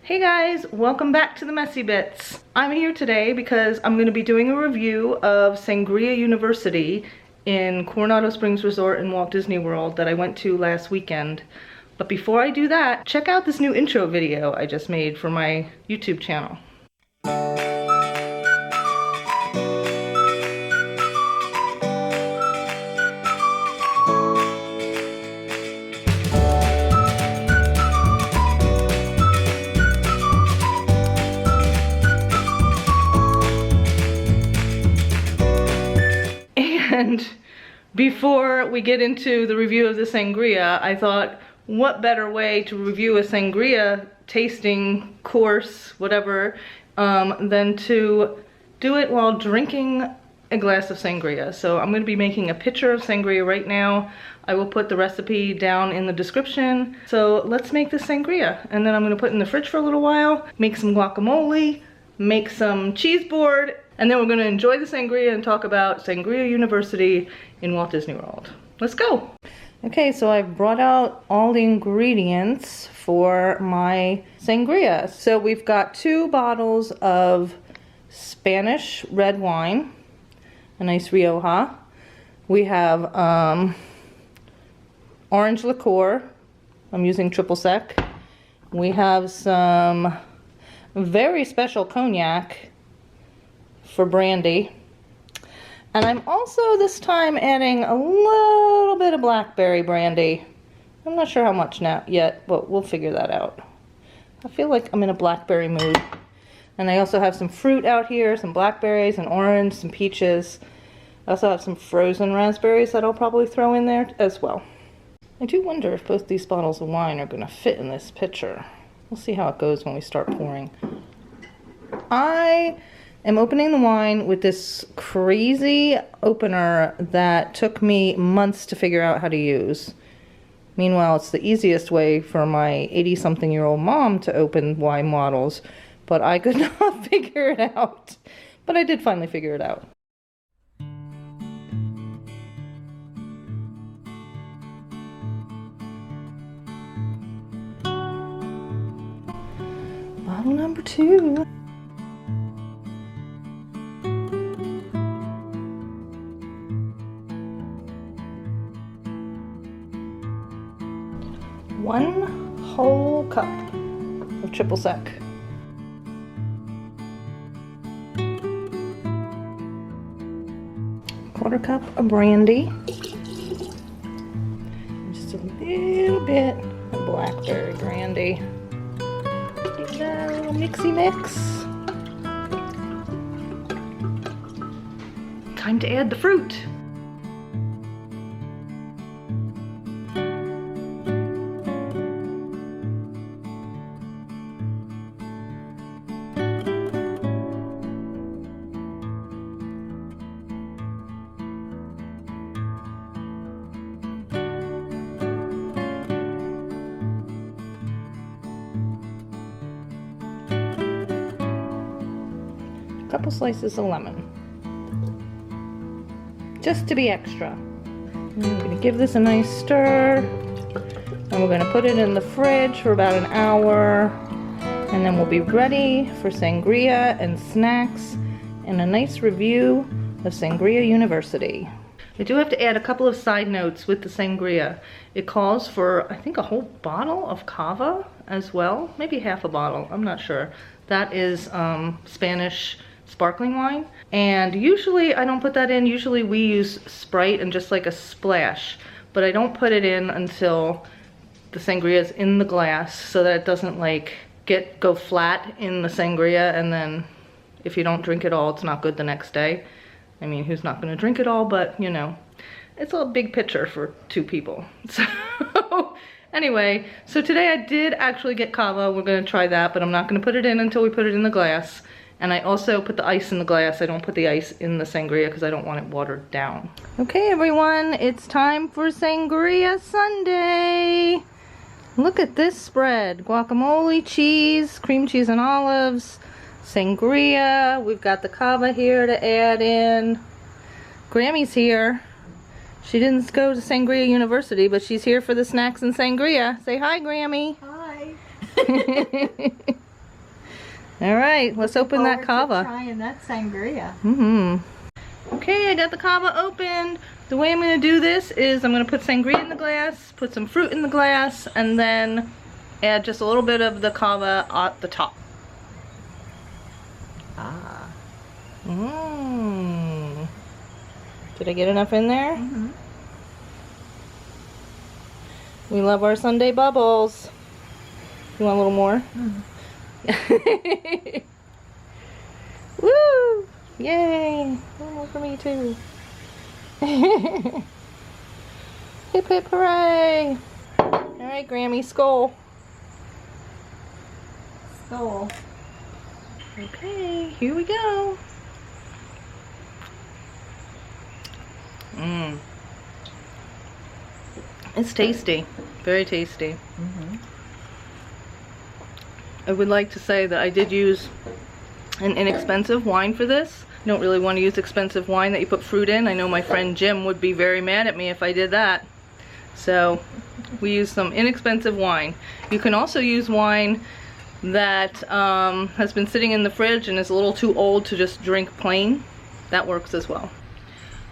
Hey guys, welcome back to the Messy Bits. I'm here today because I'm going to be doing a review of Sangria University in Coronado Springs Resort in Walt Disney World that I went to last weekend. But before I do that, check out this new intro video I just made for my YouTube channel. And before we get into the review of the sangria, I thought, what better way to review a sangria tasting course, whatever, than to do it while drinking a glass of sangria. So I'm going to be making a pitcher of sangria right now. I will put the recipe down in the description. So let's make this sangria. And then I'm going to put it in the fridge for a little while, make some guacamole, make some cheese board, and then we're going to enjoy the sangria and talk about Sangria University in Walt Disney World. Let's go! Okay, so I've brought out all the ingredients for my sangria. So we've got 2 bottles of Spanish red wine, a nice Rioja. We have orange liqueur. I'm using triple sec. We have some very special cognac for brandy, and I'm also this time adding a little bit of blackberry brandy. I'm not sure how much now yet, but we'll figure that out. I feel like I'm in a blackberry mood. And I also have some fruit out here, some blackberries and orange, some peaches. I also have some frozen raspberries that I'll probably throw in there as well. I do wonder if both these bottles of wine are going to fit in this pitcher. We'll see how it goes when we start pouring. I'm opening the wine with this crazy opener that took me months to figure out how to use. Meanwhile, it's the easiest way for my 80-something-year-old mom to open wine bottles, but I could not figure it out. But I did finally figure it out. Bottle number 2. One whole cup of triple sec. Quarter cup of brandy. Just a little bit of blackberry brandy. Give that a little mixy mix. Time to add the fruit. Couple slices of lemon, just to be extra. And I'm going to give this a nice stir, and we're going to put it in the fridge for about an hour, and then we'll be ready for sangria and snacks and a nice review of Sangria University. I do have to add a couple of side notes with the sangria. It calls for, I think, a whole bottle of Cava as well, maybe half a bottle, I'm not sure. That is Spanish sparkling wine, and usually I don't put that in. Usually we use Sprite and just like a splash, but I don't put it in until the sangria is in the glass so that it doesn't like go flat in the sangria, and then if you don't drink it all, it's not good the next day. I mean, who's not going to drink it all, but you know, it's a big pitcher for 2 people. So anyway, so today I did actually get Cava. We're going to try that, but I'm not going to put it in until we put it in the glass. And I also put the ice in the glass. I don't put the ice in the sangria because I don't want it watered down. Okay, everyone, it's time for Sangria Sunday. Look at this spread. Guacamole, cheese, cream cheese and olives, sangria. We've got the Cava here to add in. Grammy's here. She didn't go to Sangria University, but she's here for the snacks and sangria. Say hi, Grammy. Hi. All right, let's open that Cava. Trying that sangria. Okay, I got the Cava opened. The way I'm going to do this is I'm going to put sangria in the glass, put some fruit in the glass, and then add just a little bit of the Cava at the top. Ah. Did I get enough in there? We love our Sunday bubbles. You want a little more? Woo! Yay! One more for me too. Hip hip hooray! Alright, Grammy, skull. Skull. Okay, here we go. It's tasty. Very tasty. I would like to say that I did use an inexpensive wine for this. You don't really want to use expensive wine that you put fruit in. I know my friend Jim would be very mad at me if I did that. So we used some inexpensive wine. You can also use wine that has been sitting in the fridge and is a little too old to just drink plain. That works as well.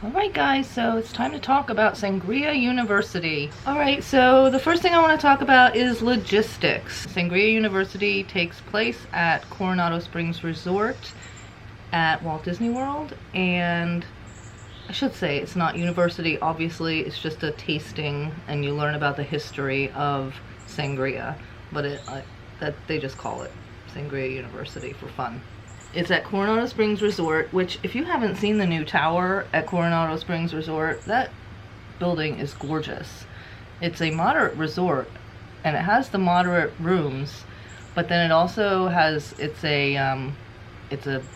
Alright guys, so it's time to talk about Sangria University. Alright, so the first thing I want to talk about is logistics. Sangria University takes place at Coronado Springs Resort at Walt Disney World, and I should say it's not university, obviously, it's just a tasting and you learn about the history of sangria, but that they just call it Sangria University for fun. It's at Coronado Springs Resort, which if you haven't seen the new tower at Coronado Springs Resort, that building is gorgeous. It's a moderate resort and it has the moderate rooms, but then it also has, it's a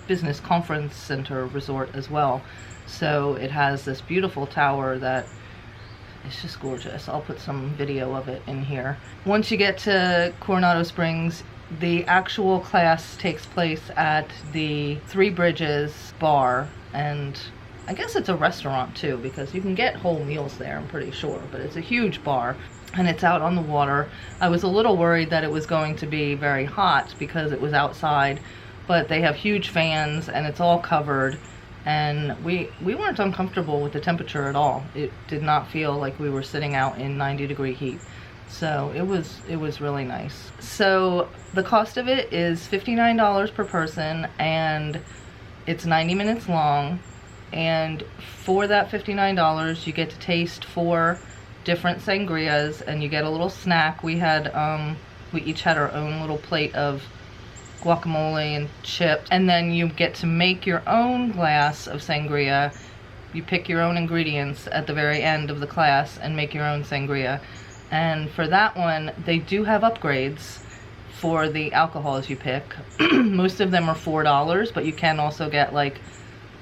business conference center resort as well. So it has this beautiful tower that is just gorgeous. I'll put some video of it in here. Once you get to Coronado Springs, the actual class takes place at the Three Bridges bar, and I guess it's a restaurant too, because you can get whole meals there, I'm pretty sure, but it's a huge bar and it's out on the water. I was a little worried that it was going to be very hot because it was outside, but they have huge fans and it's all covered, and we weren't uncomfortable with the temperature at all. It did not feel like we were sitting out in 90-degree heat. So it was really nice. So the cost of it is $59 per person, and it's 90 minutes long, and for that $59 you get to taste 4 different sangrias and you get a little snack. We each had our own little plate of guacamole and chips, and then you get to make your own glass of sangria. You pick your own ingredients at the very end of the class and make your own sangria. And for that one, they do have upgrades for the alcohols you pick. Most of them are $4, but you can also get like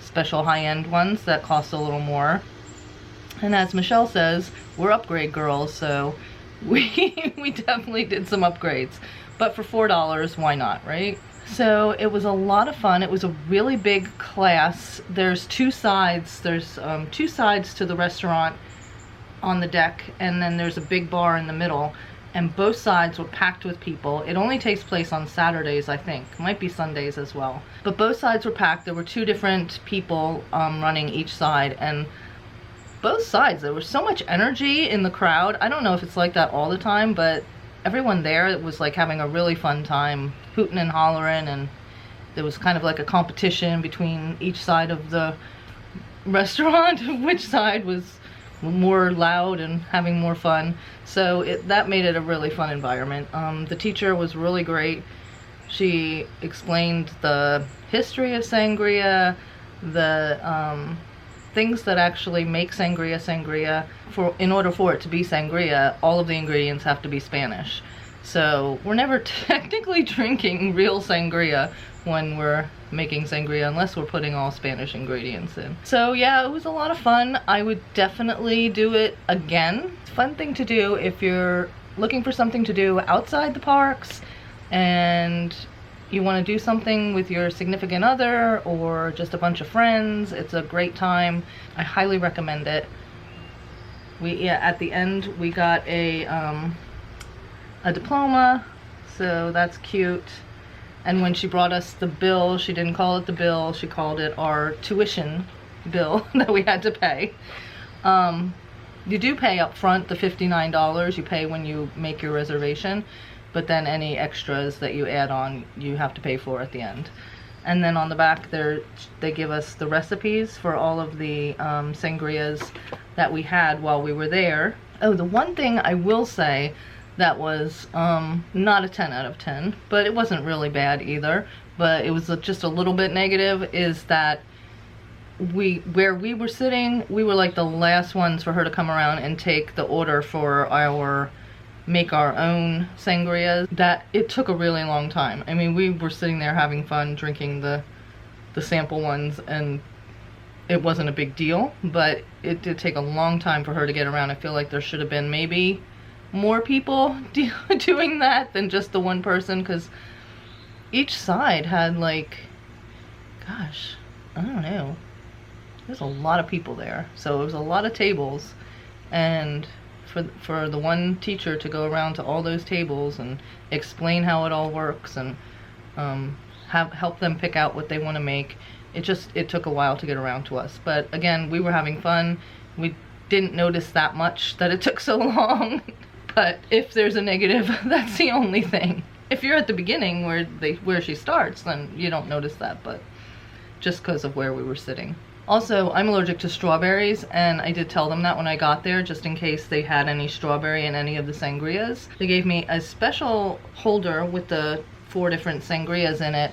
special high-end ones that cost a little more. And as Michelle says, we're upgrade girls, so we definitely did some upgrades. But for $4, why not, right? So it was a lot of fun. It was a really big class. There's 2 sides. There's 2 sides to the restaurant on the deck, and then there's a big bar in the middle, and both sides were packed with people. It only takes place on Saturdays, I think. Might be Sundays as well. But both sides were packed. There were 2 different people running each side, and both sides, there was so much energy in the crowd. I don't know if it's like that all the time, but everyone there was like having a really fun time, hooting and hollering, and there was kind of like a competition between each side of the restaurant, which side was more loud and having more fun. So that made it a really fun environment. The teacher was really great. She explained the history of sangria, the things that actually make sangria. In order for it to be sangria, all of the ingredients have to be Spanish. So we're never technically drinking real sangria when we're making sangria, unless we're putting all Spanish ingredients in. So yeah, it was a lot of fun. I would definitely do it again. It's a fun thing to do if you're looking for something to do outside the parks and you want to do something with your significant other or just a bunch of friends. It's a great time. I highly recommend it. At the end we got a diploma, so that's cute. And when she brought us the bill, she didn't call it the bill, she called it our tuition bill that we had to pay. You do pay up front the $59 you pay when you make your reservation, but then any extras that you add on, you have to pay for at the end. And then on the back there, they give us the recipes for all of the sangrias that we had while we were there. Oh, the one thing I will say that was not a 10 out of 10, but it wasn't really bad either, but it was just a little bit negative, is that where we were sitting, we were like the last ones for her to come around and take the order for our make our own sangrias. That it took a really long time. I mean, we were sitting there having fun drinking the sample ones, and it wasn't a big deal, but it did take a long time for her to get around. I feel like there should have been maybe more people doing that than just the one person, because each side had like, gosh, I don't know, there's a lot of people there, so it was a lot of tables, and for the one teacher to go around to all those tables and explain how it all works and help them pick out what they want to make, it took a while to get around to us. But again, we were having fun. We didn't notice that much that it took so long. But if there's a negative, that's the only thing. If you're at the beginning where she starts, then you don't notice that, but just because of where we were sitting. Also, I'm allergic to strawberries, and I did tell them that when I got there, just in case they had any strawberry in any of the sangrias. They gave me a special holder with the 4 different sangrias in it,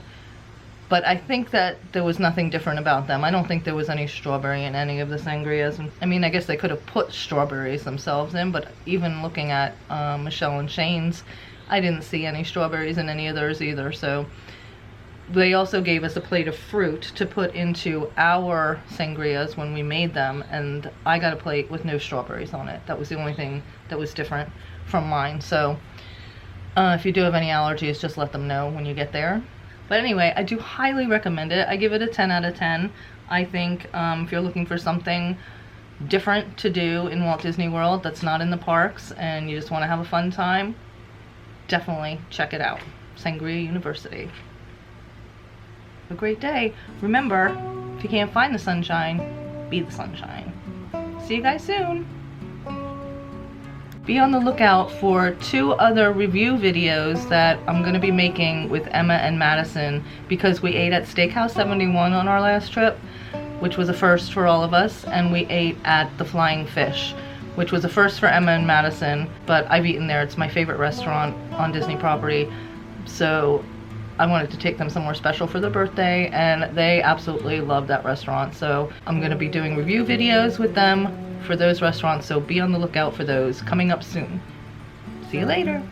but I think that there was nothing different about them. I don't think there was any strawberry in any of the sangrias. I mean, I guess they could have put strawberries themselves in, but even looking at Michelle and Shane's, I didn't see any strawberries in any of theirs either. So they also gave us a plate of fruit to put into our sangrias when we made them, and I got a plate with no strawberries on it. That was the only thing that was different from mine. So if you do have any allergies, just let them know when you get there. But anyway, I do highly recommend it. I give it a 10 out of 10. I think if you're looking for something different to do in Walt Disney World that's not in the parks and you just want to have a fun time, definitely check it out. Sangria University. Have a great day. Remember, if you can't find the sunshine, be the sunshine. See you guys soon. Be on the lookout for 2 other review videos that I'm going to be making with Emma and Madison, because we ate at Steakhouse 71 on our last trip, which was a first for all of us, and we ate at the Flying Fish, which was a first for Emma and Madison, but I've eaten there. It's my favorite restaurant on Disney property, so I wanted to take them somewhere special for their birthday, and they absolutely love that restaurant. So I'm going to be doing review videos with them for those restaurants, so be on the lookout for those coming up soon. See you later.